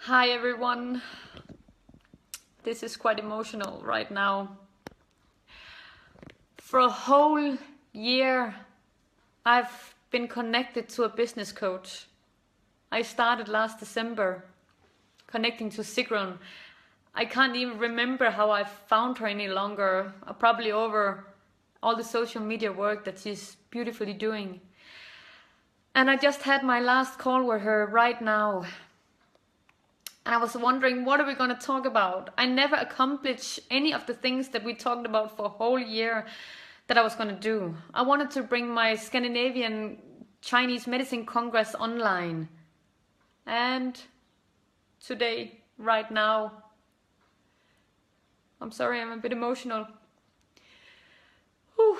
Hi everyone. This is quite emotional right now. For a whole year, I've been connected to a business coach. I started last December connecting to Sigrun. I can't even remember how I found her any longer, probably over all the social media work that she's beautifully doing. And I just had my last call with her right now. And I was wondering, what are we going to talk about? I never accomplished any of the things that we talked about for a whole year that I was going to do. I wanted to bring my Scandinavian Chinese Medicine Congress online. And today, right now, I'm sorry, I'm a bit emotional. Whew.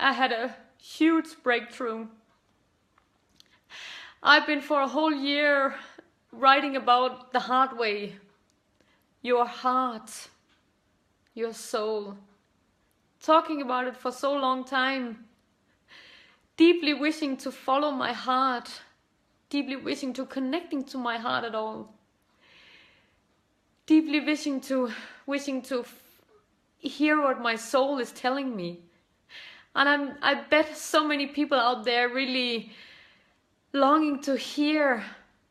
I had a huge breakthrough. I've been for a whole year writing about the hard way, your heart, your soul, talking about it for so long time, deeply wishing to follow my heart, deeply wishing to connecting to my heart at all, deeply wishing to hear what my soul is telling me. And I bet so many people out there really longing to hear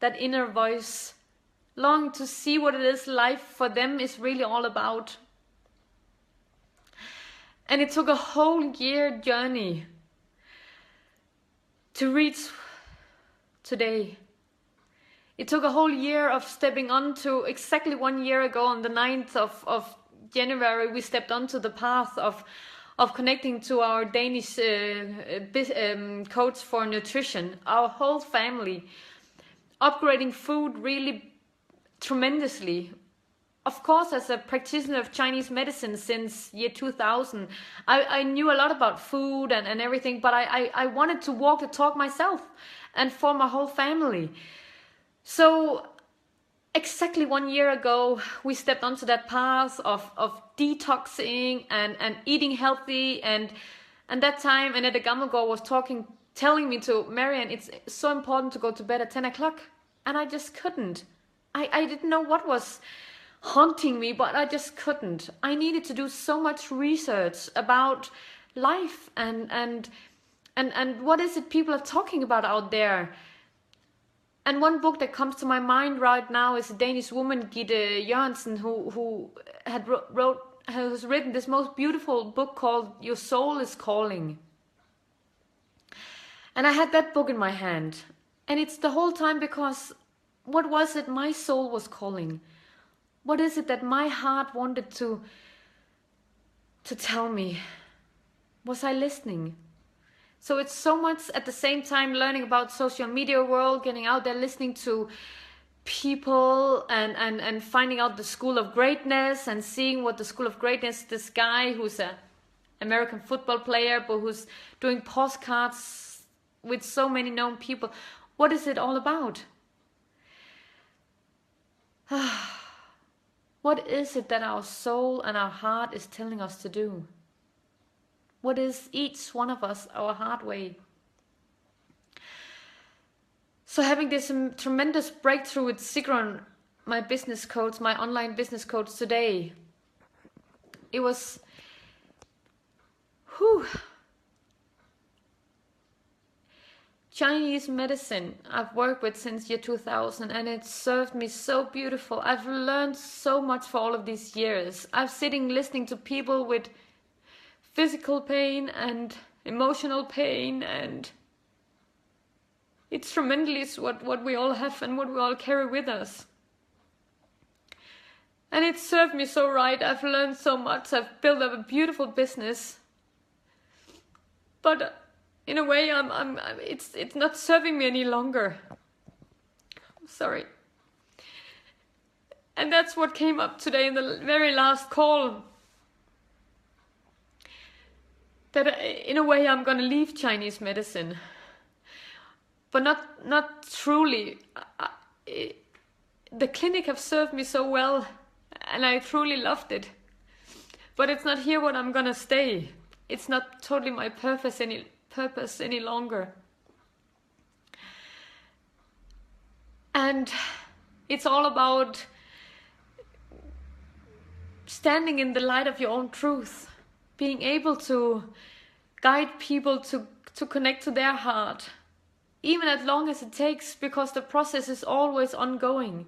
that inner voice, longing to see what it is life for them is really all about. And it took a whole year journey to reach today. It took a whole year of stepping onto, exactly 1 year ago on the 9th of January, we stepped onto the path of connecting to our Danish coach for nutrition, our whole family, upgrading food really tremendously. Of course, as a practitioner of Chinese medicine since year 2000, I knew a lot about food and everything, but I wanted to walk the talk myself and for my whole family. So exactly 1 year ago, we stepped onto that path of detoxing and eating healthy. And that time, Annette Gammelgaard was telling me to, Marianne, it's so important to go to bed at 10 o'clock. And I just couldn't. I didn't know what was haunting me, but I just couldn't. I needed to do so much research about life and what is it people are talking about out there. And one book that comes to my mind right now is a Danish woman, Gitte Jørgensen, who has written this most beautiful book called Your Soul is Calling. And I had that book in my hand. And it's the whole time because what was it my soul was calling? What is it that my heart wanted to tell me? Was I listening? So it's so much at the same time learning about social media world, getting out there, listening to people and finding out the School of Greatness and seeing what the School of Greatness, this guy who's an American football player, but who's doing postcards with so many known people. What is it all about? What is it that our soul and our heart is telling us to do? What is each one of us, our heart way? So having this tremendous breakthrough with Sigrun, my business coach, my online business coach today, it was, Chinese medicine I've worked with since year 2000, and it served me so beautiful. I've learned so much for all of these years. I've sitting listening to people with physical pain and emotional pain, and it's tremendous what we all have and what we all carry with us. And it served me so right. I've learned so much. I've built up a beautiful business. But in a way, it's not serving me any longer. I'm sorry. And that's what came up today in the very last call. That in a way I'm gonna leave Chinese medicine. But not truly. The clinic have served me so well, and I truly loved it. But it's not here what I'm gonna stay. It's not totally my purpose any longer. And It's all about standing in the light of your own truth, being able to guide people to connect to their heart, even as long as it takes, because the process is always ongoing.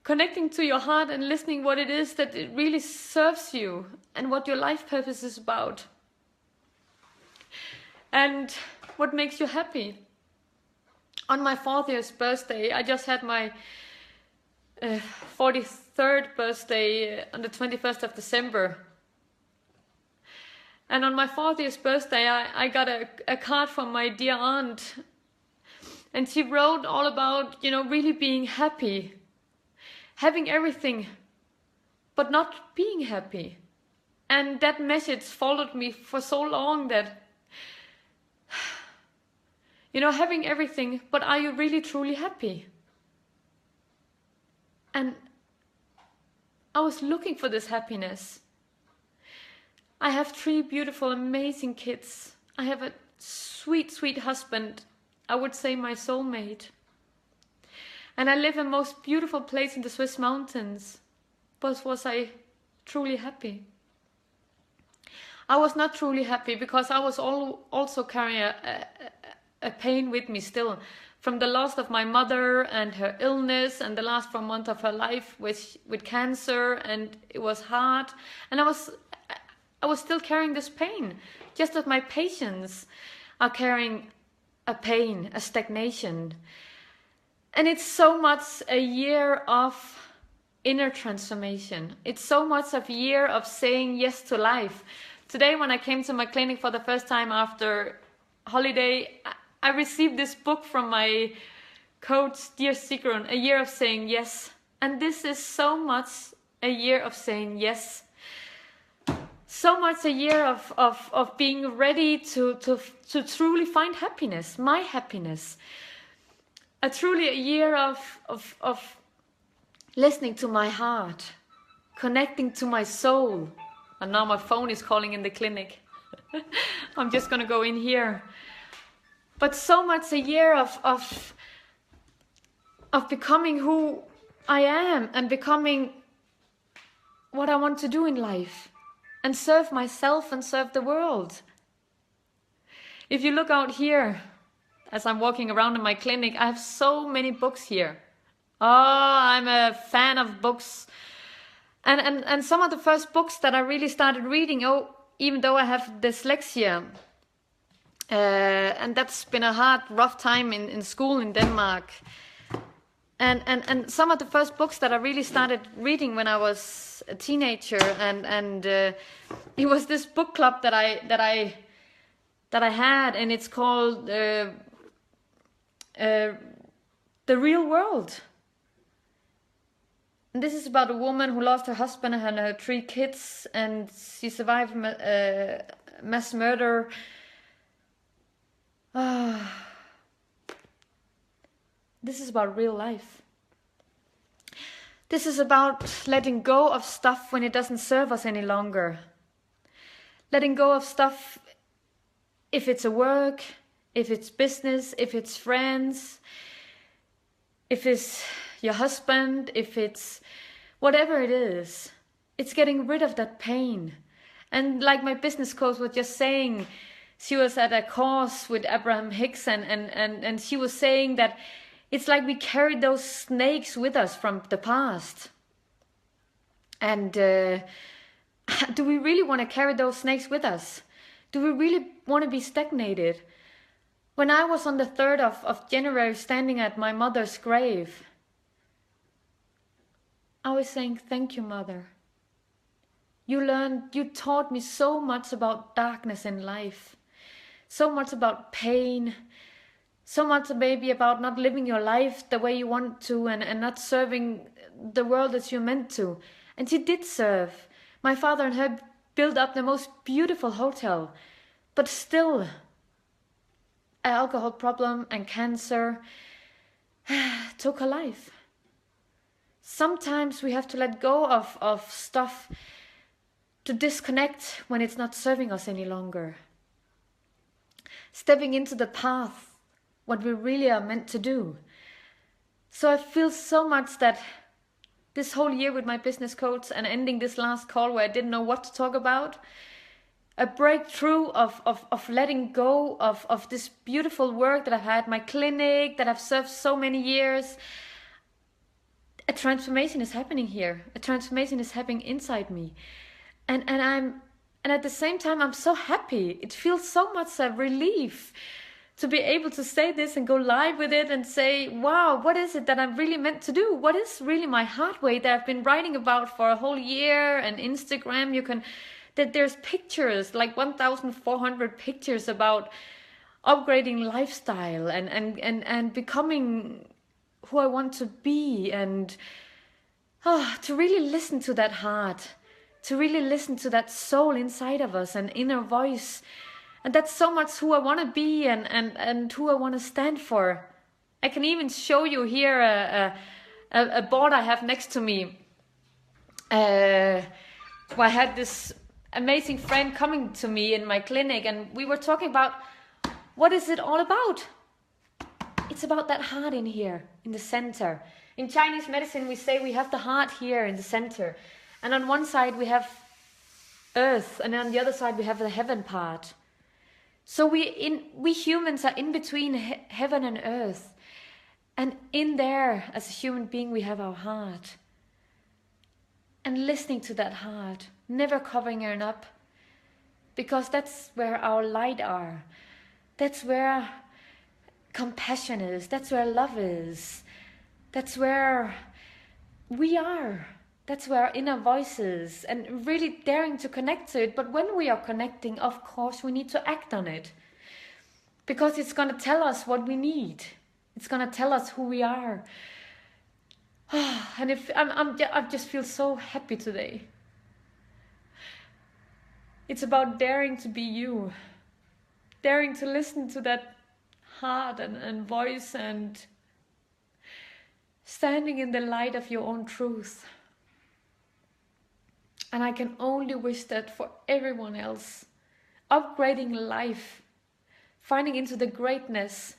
Connecting to your heart and listening what it is that it really serves you and what your life purpose is about. And what makes you happy. On my 40th birthday, I just had my 43rd birthday on the 21st of December. And on my 40th birthday, I got a card from my dear aunt. And she wrote all about, really being happy. Having everything, but not being happy. And that message followed me for so long that, having everything, but are you really truly happy? And I was looking for this happiness. I have 3 beautiful, amazing kids. I have a sweet, sweet husband. I would say my soulmate. And I live in the most beautiful place in the Swiss mountains. But was I truly happy? I was not truly happy because I was also carrying a pain with me still. From the loss of my mother and her illness and the last 4 months of her life with cancer, and it was hard. And I was still carrying this pain. Just as my patients are carrying a pain, a stagnation. And it's so much a year of inner transformation. It's so much a year of saying yes to life. Today when I came to my clinic for the first time after holiday, I received this book from my coach, Dear Sigrun, A Year of Saying Yes. And this is so much a year of saying yes. So much a year of being ready to truly find happiness, my happiness. Truly a year of listening to my heart, connecting to my soul. And now my phone is calling in the clinic. I'm just gonna go in here. But so much a year of becoming who I am and becoming what I want to do in life and serve myself and serve the world. If you look out here, as I'm walking around in my clinic, I have so many books here. Oh, I'm a fan of books. And some of the first books that I really started reading, even though I have dyslexia, and that's been a hard, rough time in school in Denmark. And some of the first books that I really started reading when I was a teenager, and it was this book club that I had, and it's called The Real World. And this is about a woman who lost her husband and her 3 kids, and she survived mass murder. This is about real life. This is about letting go of stuff when it doesn't serve us any longer. Letting go of stuff, if it's a work, if it's business, if it's friends, if it's your husband, if it's whatever it is. It's getting rid of that pain. And like my business coach was just saying, she was at a course with Abraham Hicks, and she was saying that it's like we carry those snakes with us from the past. And do we really want to carry those snakes with us? Do we really want to be stagnated? When I was on the 3rd of January standing at my mother's grave, I was saying, thank you, Mother. You taught me so much about darkness in life. So much about pain. So much maybe about not living your life the way you want to, and not serving the world as you're meant to. And she did serve. My father and her built up the most beautiful hotel. But still, an alcohol problem and cancer took her life. Sometimes we have to let go of stuff to disconnect when it's not serving us any longer. Stepping into the path, what we really are meant to do. So I feel so much that this whole year with my business coach and ending this last call where I didn't know what to talk about, a breakthrough of letting go of this beautiful work that I've had, my clinic that I've served so many years. A transformation is happening here. A transformation is happening inside me. And at the same time, I'm so happy. It feels so much a relief to be able to say this and go live with it and say, wow, what is it that I'm really meant to do? What is really my heart way that I've been writing about for a whole year? And Instagram, that there's pictures, like 1,400 pictures about upgrading lifestyle and becoming who I want to be, and to really listen to that heart, to really listen to that soul inside of us, and inner voice. And that's so much who I want to be and who I want to stand for. I can even show you here a board I have next to me. Where I had this amazing friend coming to me in my clinic, and we were talking about what is it all about. It's about that heart in here, in the center. In Chinese medicine, we say we have the heart here in the center. And on one side we have earth, and on the other side we have the heaven part. So we humans are in between heaven and earth. And in there, as a human being, we have our heart. And listening to that heart, never covering it up. Because that's where our light are. That's where compassion is. That's where love is. That's where we are. That's where our inner voice is, and really daring to connect to it. But when we are connecting, of course, we need to act on it. Because it's going to tell us what we need. It's going to tell us who we are. And I just feel so happy today. It's about daring to be you. Daring to listen to that heart and voice, and standing in the light of your own truth. And I can only wish that for everyone else. Upgrading life. Finding into the greatness.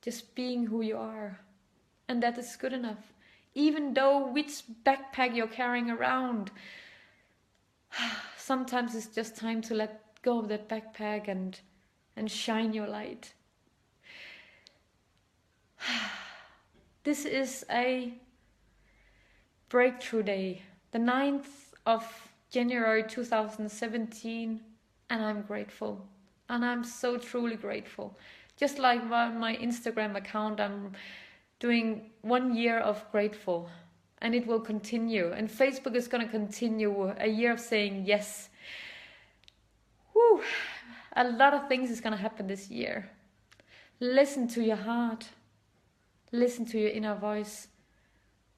Just being who you are. And that is good enough. Even though which backpack you're carrying around. Sometimes it's just time to let go of that backpack and shine your light. This is a breakthrough day. The 9th of January 2017, and I'm grateful. And I'm so truly grateful. Just like my Instagram account, I'm doing 1 year of grateful. And it will continue. And Facebook is going to continue a year of saying yes. Woo! A lot of things is going to happen this year. Listen to your heart. Listen to your inner voice.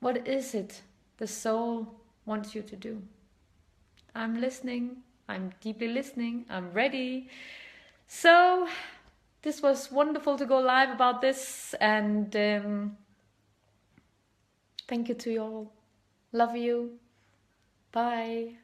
What is it the soul wants you to do? I'm listening. I'm deeply listening. I'm ready. So this was wonderful to go live about this, and thank you to you all. Love you. Bye.